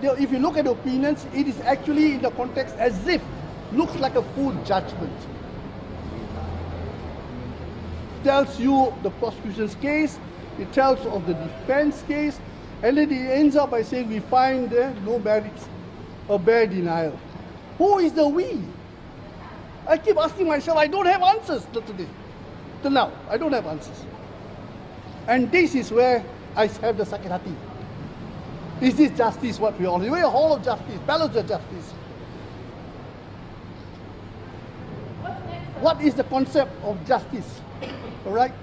if you look at the opinions, it is actually in the context as if looks like a full judgment. Tells you the prosecution's case, it tells of the defense case, and then it ends up by saying we find there no merits or bare denial. Who is the we? I keep asking myself, I don't have answers till today. Till now, I don't have answers. And this is where I have the sakit hati. Is this justice what we all need? We're a hall of justice, balance of justice. What is the concept of justice? All right?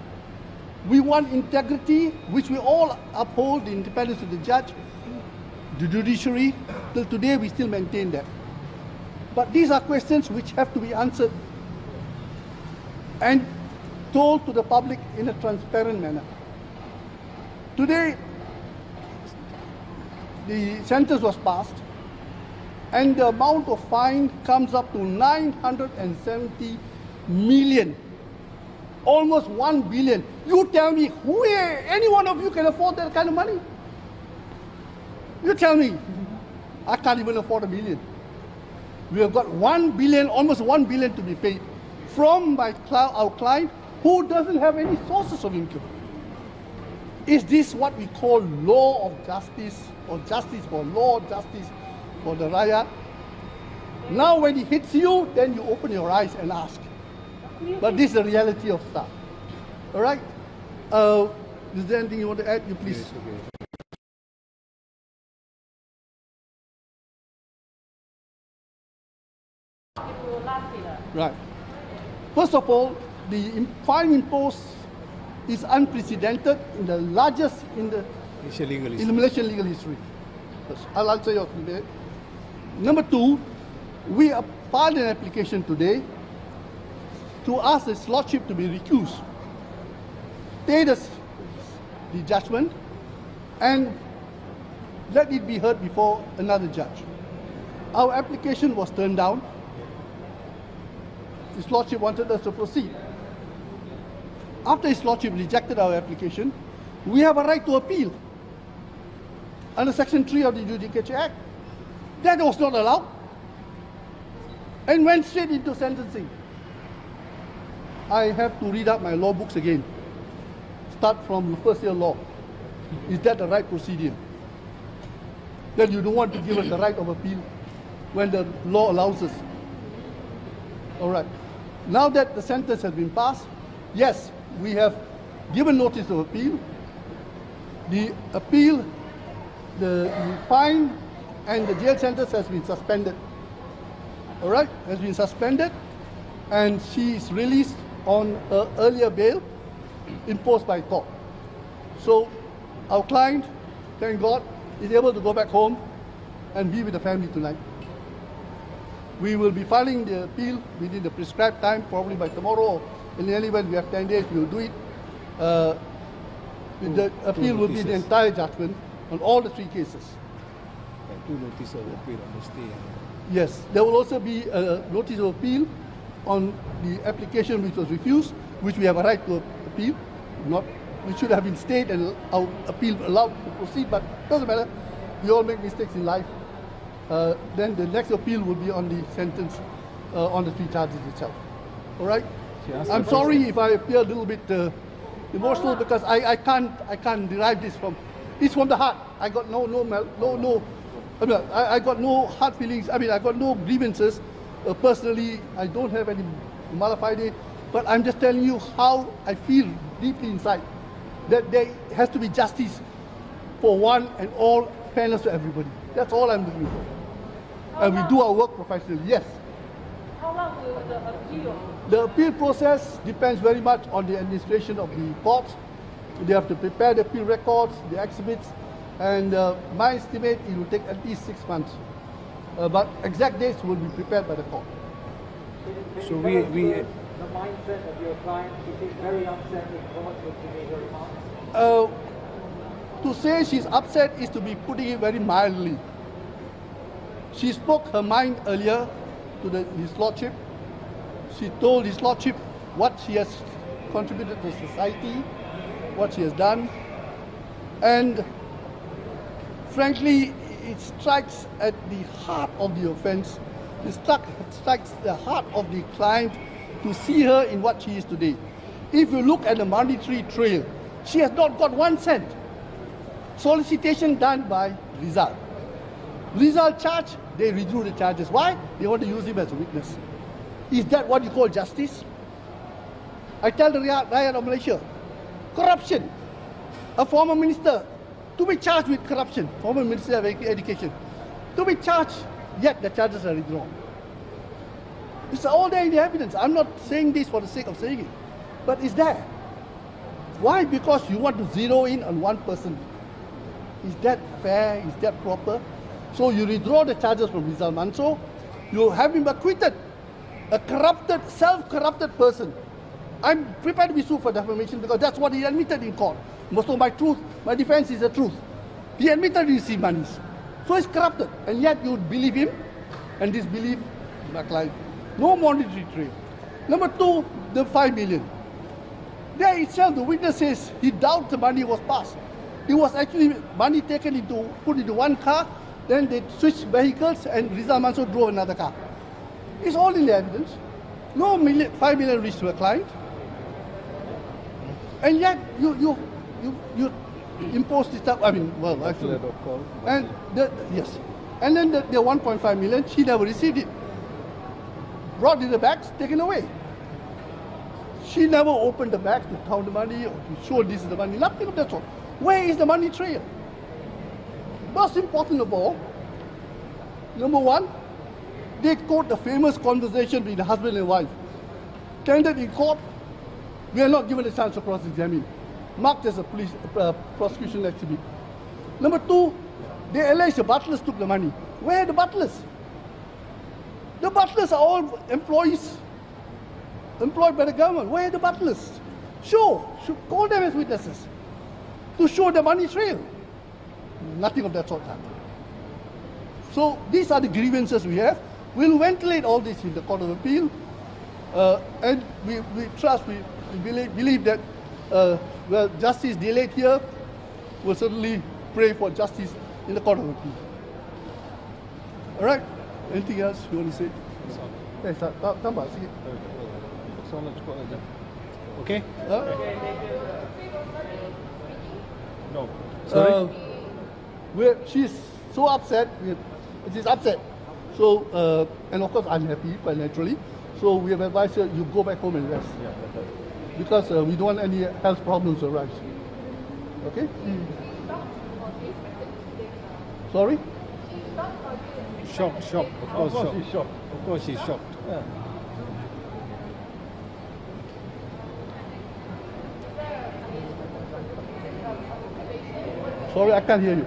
We want integrity, which we all uphold, the independence of the judge, the judiciary. Till today, we still maintain that. But these are questions which have to be answered and told to the public in a transparent manner. Today, the sentence was passed, and the amount of fine comes up to 970 million. Almost 1 billion. You tell me, any one of you can afford that kind of money? You tell me. I can't even afford $1 million. We have got 1 billion, almost 1 billion to be paid from our client who doesn't have any sources of income. Is this what we call law of justice, or justice for law, justice for the Raya? Now when it hits you, then you open your eyes and ask. But this is the reality of stuff. All right? Is there anything you want to add? You please. Yes, okay. Right. First of all, the fine imposed is unprecedented in the largest in the Malaysian legal history. I'll answer your question. Number two, we filed an application today to ask His Lordship to be recused, stay the judgment, and let it be heard before another judge. Our application was turned down. His Lordship wanted us to proceed. After His Lordship rejected our application, we have a right to appeal under Section 3 of the Judicature Act. That was not allowed and went straight into sentencing. I have to read up my law books again. Start from first year law. Is that the right procedure? Then you don't want to give us the right of appeal when the law allows us. All right. Now that the sentence has been passed, yes, we have given notice of appeal. The appeal, the fine and the jail sentence has been suspended. All right, has been suspended, and she is released on her earlier bail imposed by court. So our client, thank God, is able to go back home and be with the family tonight. We will be filing the appeal within the prescribed time, probably by tomorrow. In any event, we have 10 days, we will do it. The appeal will be the entire judgment on all the 3 cases. And 2 notices of appeal on the stay. Yes, there will also be a notice of appeal on the application which was refused, which we have a right to appeal. We should have been stayed and our appeal allowed to proceed, but it doesn't matter. We all make mistakes in life. Then the next appeal will be on the sentence on the 3 charges itself. All right? I'm sorry if I appear a little bit emotional because I can't derive this from. It's from the heart. I got I got no hard feelings. I mean, I got no grievances. Personally, I don't have any malafide, but I'm just telling you how I feel deeply inside. That there has to be justice for one and all, fairness to everybody. That's all I'm looking for. And we do our work professionally, yes. How long will the appeal? The appeal process depends very much on the administration of the courts. They have to prepare the appeal records, the exhibits, and my estimate it will take at least 6 months. But exact dates will be prepared by the court. So we the mindset of your client, is it very upset in court with her remarks? To say she's upset is to be putting it very mildly. She spoke her mind earlier to His Lordship. She told His Lordship what she has contributed to society, what she has done. And frankly, it strikes at the heart of the offence. It strikes the heart of the client to see her in what she is today. If you look at the monetary trail, she has not got 1 cent. Solicitation done by Rizal. Rizal charged, they withdrew the charges. Why? They want to use him as a witness. Is that what you call justice? I tell the Raya of Malaysia, corruption. A former minister to be charged with corruption, former Minister of Education, to be charged, yet the charges are withdrawn. It's all there in the evidence. I'm not saying this for the sake of saying it, but it's there. Why? Because you want to zero in on one person. Is that fair? Is that proper? So you withdraw the charges from Rizal Mansor, you have him acquitted. A corrupted, self-corrupted person. I'm prepared to be sued for defamation because that's what he admitted in court. Most of my defense is the truth. He admitted he received monies. So he's corrupted. And yet you believe him and disbelieve my client. No monetary trail. Number two, the 5 million. There itself, the witness says he doubts the money was passed. It was actually money taken put into one car, then they switched vehicles and Rizal Mansor drove another car. It's all in the evidence. No 5 million reached to a client. And yet you impose this stuff. I mean, well, actually. And yes. And then the 1.5 million, she never received it. Brought in the bags, taken away. She never opened the bags to count the money or to show this is the money. Nothing of that sort. Where is the money trail? Most important of all, number one, they quote the famous conversation between the husband and wife. Tendered in court, we are not given a chance to cross-examine. Marked as a prosecution exhibit. Number two, they allege the butlers took the money. Where are the butlers? The butlers are all employees employed by the government. Where are the butlers? Call them as witnesses to show the money trail. Nothing of that sort happened. So these are the grievances we have. We'll ventilate all this in the Court of Appeal, and we trust, we believe that well, justice delayed here. We'll certainly pray for justice in the Court of Appeal. All right. Anything else you want to say? Tambah sikit. Soalan cukup saja. Okay? No. Sorry? She's so upset. She's upset. So, and of course I'm happy, quite naturally. So we have advised her, you go back home and rest. Yeah, betul. Because we don't want any health problems to arise. Okay? Sorry? Shocked. Of course she's shocked. Of course she's shocked. Yeah. Sorry, I can't hear you.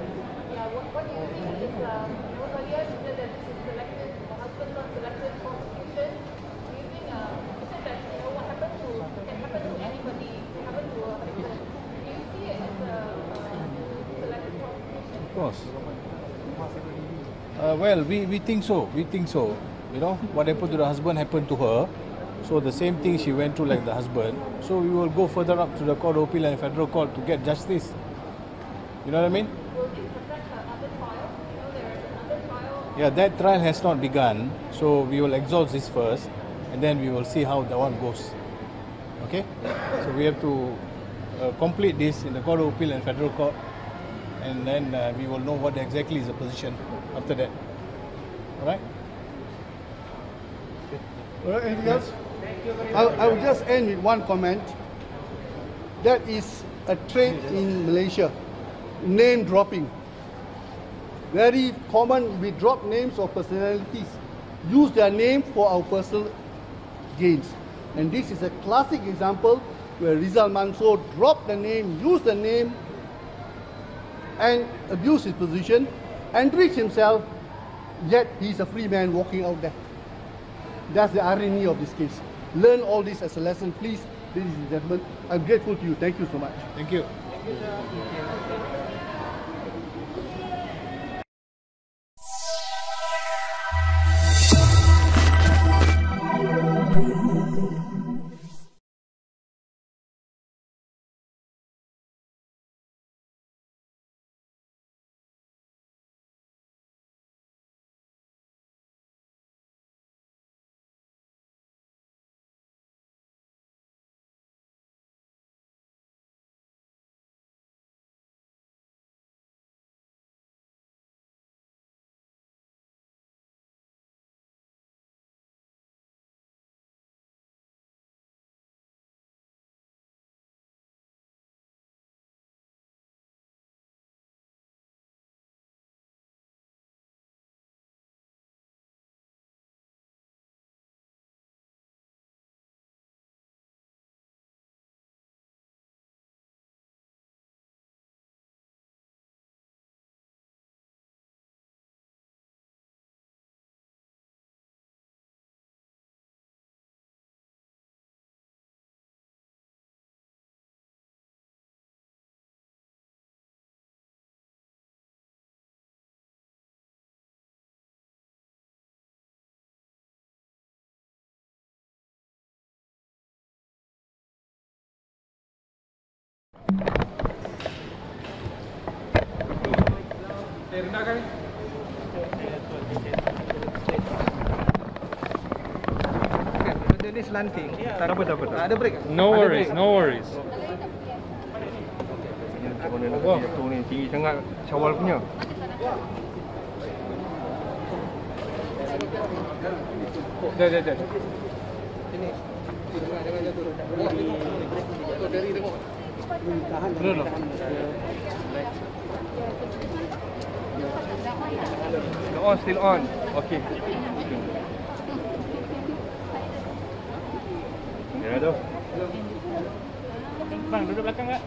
Yeah, what do you think is, earlier you said that this is selected, the husband not selected for prosecution. Do you think, you said that, what happened can happen to anybody, happen to a victim. Do you see it as a selected prosecution? Of course. Well, we think so. We think so. You know, what happened to the husband happened to her. So the same thing she went through like the husband. So we will go further up to the Court of Appeal and Federal Court to get justice. You know what I mean? Will this affect her other trial? You know, there is another trial. Yeah, that trial has not begun. So we will exhaust this first, and then we will see how that one goes. Okay? So we have to complete this in the Court of Appeal and Federal Court, and then we will know what exactly is the position after that. All right? All right, anything else? I will just end with one comment. That is a trait in Malaysia. Name dropping. Very common, we drop names of personalities. Use their name for our personal gains. And this is a classic example where Rizal Mansor dropped the name, used the name, and abused his position, enriched himself, yet he's a free man walking out there. That's the irony of this case. Learn all this as a lesson, please, ladies and gentlemen. I'm grateful to you. Thank you so much. Thank you. Benda ni slanting. Tak apa. Ada break? No worries, no worries. Macam mana nak kasi jatuh ni? Tinggi sangat Syawal punya. Dah. Sini. Jangan jatuh. Jatuh dari tengok. No. Still on. Okay. Ya dah. Bang, duduk belakang tak?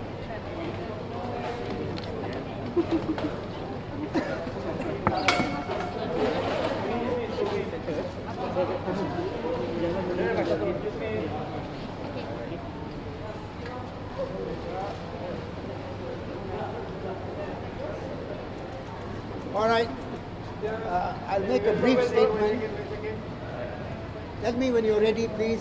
All right. I'll make a brief statement. Tell me when you're ready, please.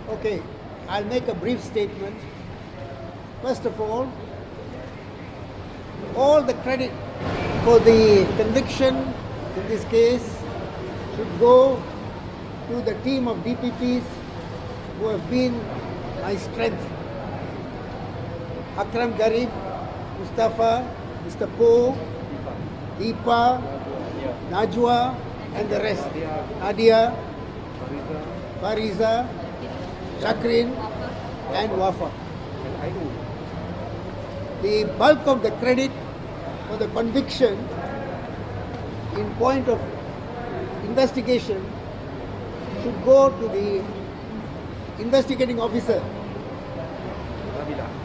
Okay. I'll make a brief statement. First of all the credit for the conviction in this case should go to the team of DPPs who have been my strength. Akram Garib, Mustafa, Mr. Po, Deepa, Najwa, and the rest. Nadia, Fariza, Shakrin, and Wafa. The bulk of the credit for the conviction in point of investigation should go to the investigating officer,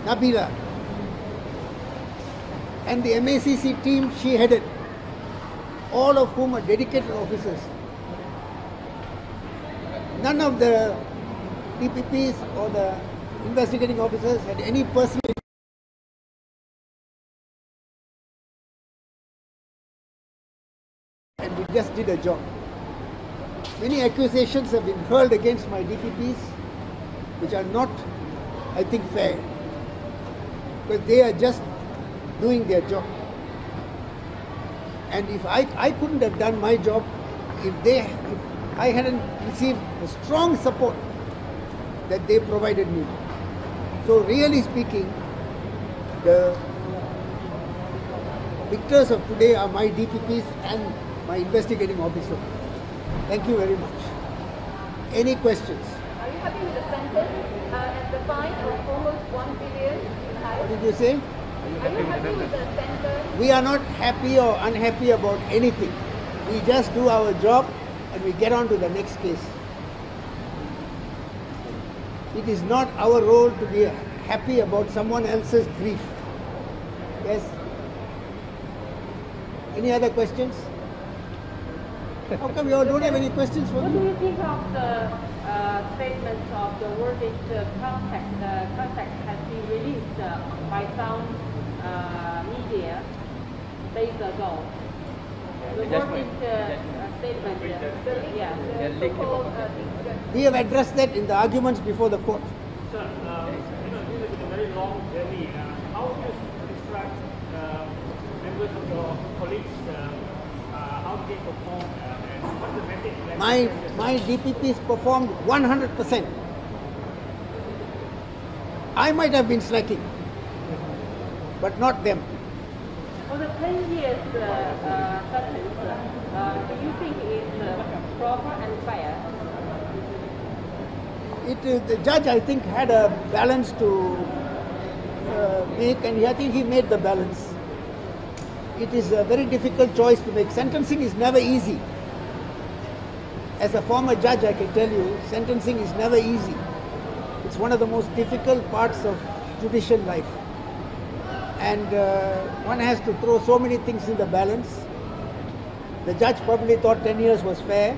Nabila, and the MACC team she headed, all of whom are dedicated officers. None of the DPPs or the investigating officers had any personal and we just did a job. Many accusations have been hurled against my DPPs which are not, I think, fair, because they are just doing their job. And if I couldn't have done my job if I hadn't received the strong support that they provided me. So really speaking, the victors of today are my DPPs and my investigating officer. Thank you very much. Any questions? Are you happy with the sentence and the fine of almost 1 billion? What did you say? Are you happy with the sentence? We are not happy or unhappy about anything. We just do our job and we get on to the next case. It is not our role to be happy about someone else's grief. Yes? Any other questions? How come you all don't have any questions for What do me? you think of the statements of the verdict context? The context has been released by some media days ago. The verdict statement, the so-called We have addressed that in the arguments before the court. Sir, this has been a very long journey. How do you instruct members of your colleagues? How do they perform? And what's the message? My DPPs performed 100%. I might have been slacking, but not them. for the 10 years sentence, do you think it's proper and fair? The judge, I think, had a balance to make, and I think he made the balance. It is a very difficult choice to make. Sentencing is never easy. As a former judge, I can tell you, sentencing is never easy. It's one of the most difficult parts of judicial life. And one has to throw so many things in the balance. The judge probably thought 10 years was fair.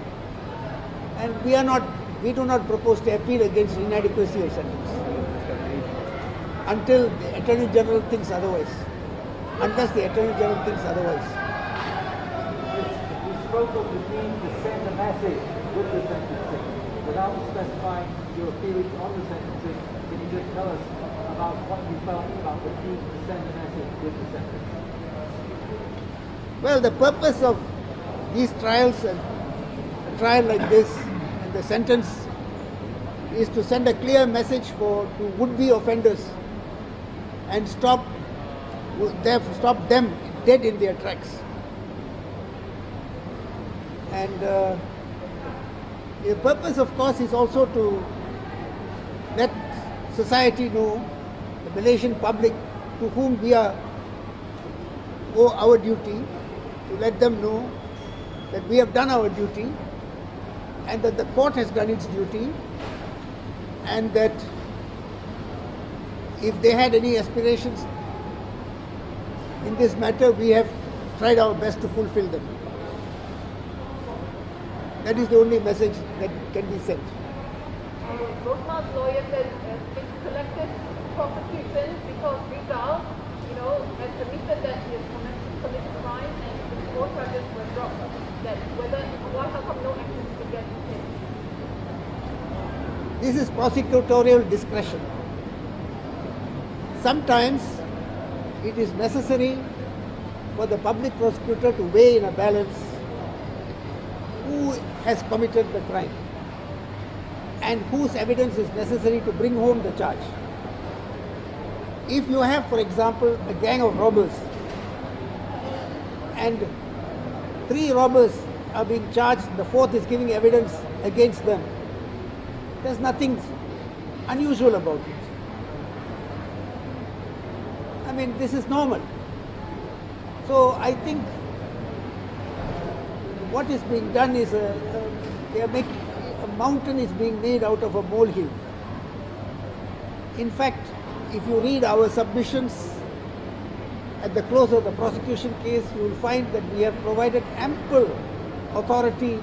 And we do not propose to appeal against inadequacy of sentence until the Attorney General thinks otherwise. Unless the Attorney General thinks otherwise. You spoke of the need to send a message with the sentencing. Without specifying your feelings on the sentencing, can you just tell us about what you felt about the need to send a message with the sentence? Well, the purpose of these trials and a trial like this and the sentence is to send a clear message to would-be offenders and stop them dead in their tracks. And the purpose, of course, is also to let society know, the Malaysian public to whom we owe our duty, to let them know that we have done our duty and that the court has done its duty, and that if they had any aspirations in this matter, we have tried our best to fulfill them. That is the only message that can be sent. Rosmah's lawyer says it's selective prosecution because Berita, has admitted that he has committed crime and all charges were dropped. That how come no action is taken against him? This is prosecutorial discretion. Sometimes it is necessary for the public prosecutor to weigh in a balance who has committed the crime and whose evidence is necessary to bring home the charge. If you have, for example, a gang of robbers and 3 robbers are being charged, the 4th is giving evidence against them, there's nothing unusual about it. I mean, this is normal. So I think what is being done is a mountain is being made out of a molehill. In fact, if you read our submissions at the close of the prosecution case, you will find that we have provided ample authority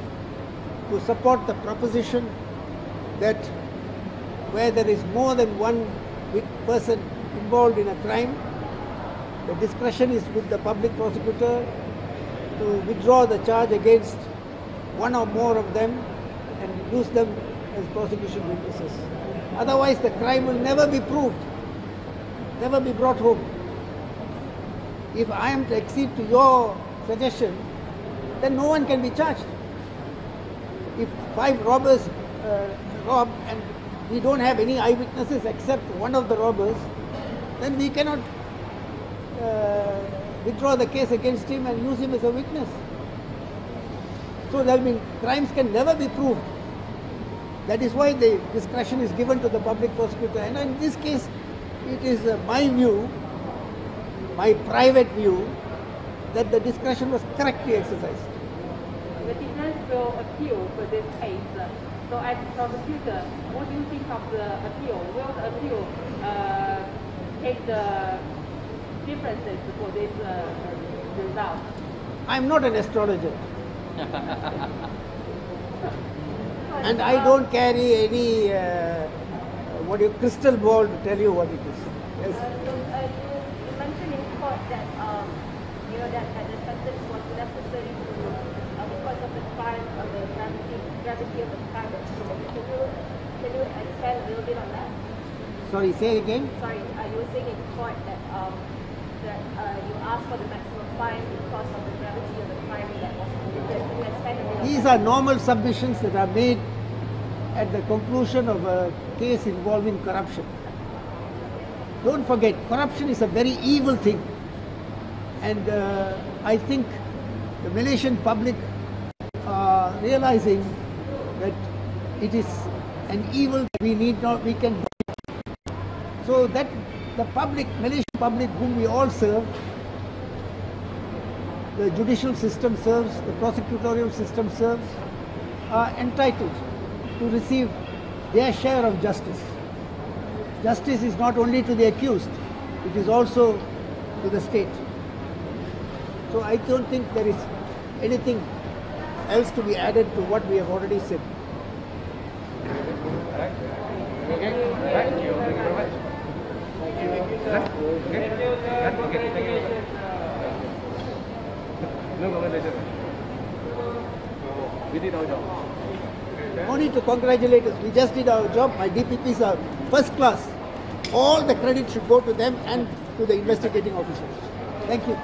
to support the proposition that where there is more than one person involved in a crime, the discretion is with the public prosecutor to withdraw the charge against one or more of them and use them as prosecution witnesses. Otherwise, the crime will never be proved, never be brought home. If I am to accede to your suggestion, then no one can be charged. If 5 robbers rob and we don't have any eyewitnesses except one of the robbers, then we cannot withdraw the case against him and use him as a witness. So crimes can never be proved. That is why the discretion is given to the public prosecutor. And in this case, it is my view, my private view, that the discretion was correctly exercised. The defense will appeal for this case. So as a prosecutor, what do you think of the appeal? Will the appeal take the differences for this result? I'm not an astrologer. And I don't carry any crystal ball to tell you what it is. Yes. You mentioned in court that that the sentence was necessary because of the crime, of the gravity of the crime. Can you expand a little bit on that? Sorry, say again. Sorry, you were saying in court that you asked for the maximum fine because of the gravity of the crime that was committed. Can you expand a little? These are normal submissions that are made at the conclusion of a case involving corruption. Don't forget, corruption is a very evil thing. And I think the Malaysian public are realizing that it is an evil that we can. So that the Malaysian public whom we all serve, the judicial system serves, the prosecutorial system serves, are entitled to receive their share of justice. Justice is not only to the accused, it is also to the state. So I don't think there is anything else to be added to what we have already said. Okay. Thank you very much. We did our job. No need to congratulate us. We just did our job. My DPPs are first class. all the credit should go to them and to the investigating officers. Thank you.